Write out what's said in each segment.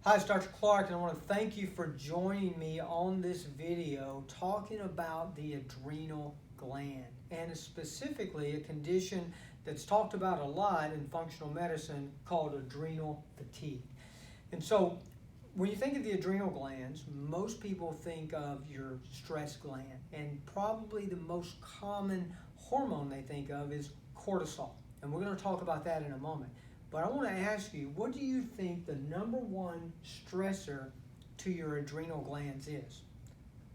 Hi, it's Dr. Clark, and I want to thank you for joining me on this video talking about the adrenal gland, and specifically a condition that's talked about a lot in functional medicine called adrenal fatigue. And so when you think of the adrenal glands, most people think of your stress gland, and probably the most common hormone they think of is cortisol. And we're going to talk about that in a moment. But I want to ask you, what do you think the number one stressor to your adrenal glands is?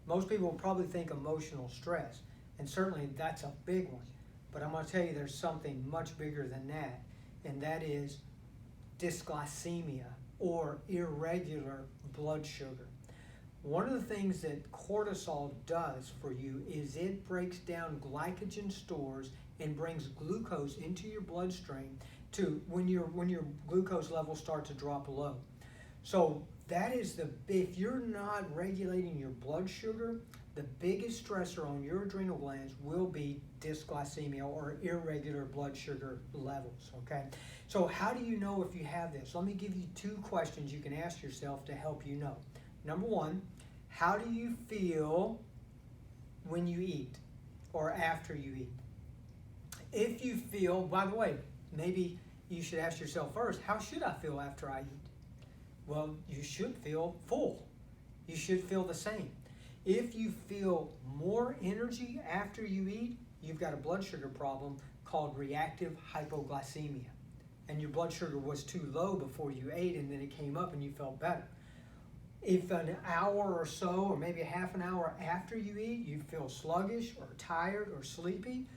Most people will probably think emotional stress, and certainly that's a big one. But I'm going to tell you there's something much bigger than that, and that is dysglycemia or irregular blood sugar. One of the things that cortisol does for you is it breaks down glycogen stores and brings glucose into your bloodstream to when your glucose levels start to drop low. So that is if you're not regulating your blood sugar, the biggest stressor on your adrenal glands will be dysglycemia or irregular blood sugar levels, okay? So how do you know if you have this? Let me give you two questions you can ask yourself to help you know. Number one, how do you feel when you eat or after you eat? If you feel, by the way, maybe you should ask yourself first, how should I feel after I eat? Well, you should feel full. You should feel the same. If you feel more energy after you eat, you've got a blood sugar problem called reactive hypoglycemia. And your blood sugar was too low before you ate, and then it came up and you felt better. If an hour or so, or maybe a half an hour after you eat, you feel sluggish or tired or sleepy,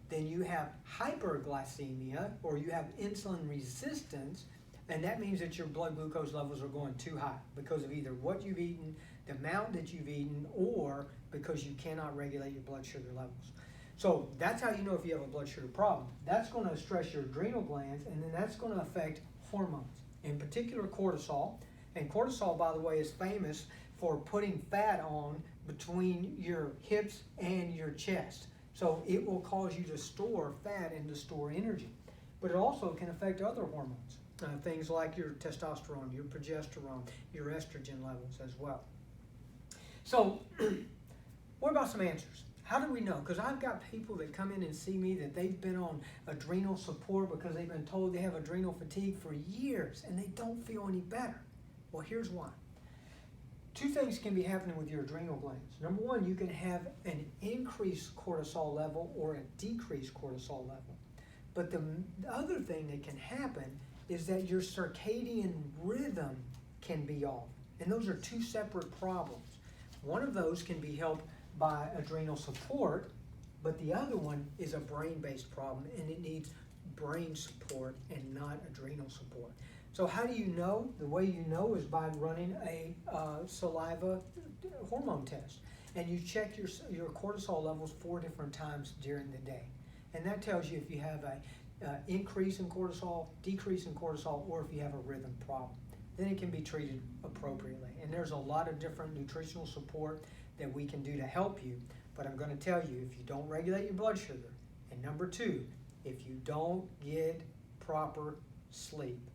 then you have hyperglycemia, or you have insulin resistance, and that means that your blood glucose levels are going too high because of either what you've eaten, the amount that you've eaten, or because you cannot regulate your blood sugar levels. So that's how you know if you have a blood sugar problem. That's going to stress your adrenal glands, and then that's going to affect hormones, in particular cortisol. And cortisol, by the way, is famous for putting fat on between your hips and your chest. So it will cause you to store fat and to store energy. But it also can affect other hormones, things like your testosterone, your progesterone, your estrogen levels as well. So what about some answers? How do we know? Because I've got people that come in and see me that they've been on adrenal support because they've been told they have adrenal fatigue for years and they don't feel any better. Well, here's why. Two things can be happening with your adrenal glands. Number one, you can have an increased cortisol level or a decreased cortisol level. But the other thing that can happen is that your circadian rhythm can be off. And those are two separate problems. One of those can be helped by adrenal support, but the other one is a brain-based problem, and it needs brain support and not adrenal support. So how do you know? The way you know is by running a saliva hormone test. And you check your cortisol levels 4 different times during the day. And that tells you if you have an increase in cortisol, decrease in cortisol, or if you have a rhythm problem. Then it can be treated appropriately. And there's a lot of different nutritional support that we can do to help you. But I'm going to tell you, if you don't regulate your blood sugar, and number two, if you don't get proper sleep,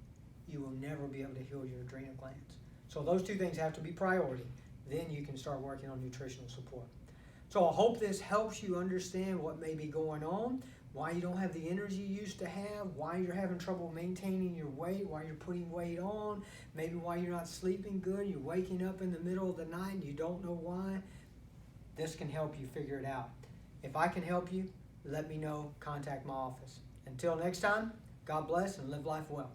you will never be able to heal your adrenal glands. So those two things have to be priority. Then you can start working on nutritional support. So I hope this helps you understand what may be going on, why you don't have the energy you used to have, why you're having trouble maintaining your weight, why you're putting weight on, maybe why you're not sleeping good, you're waking up in the middle of the night and you don't know why. This can help you figure it out. If I can help you, let me know. Contact my office. Until next time, God bless and live life well.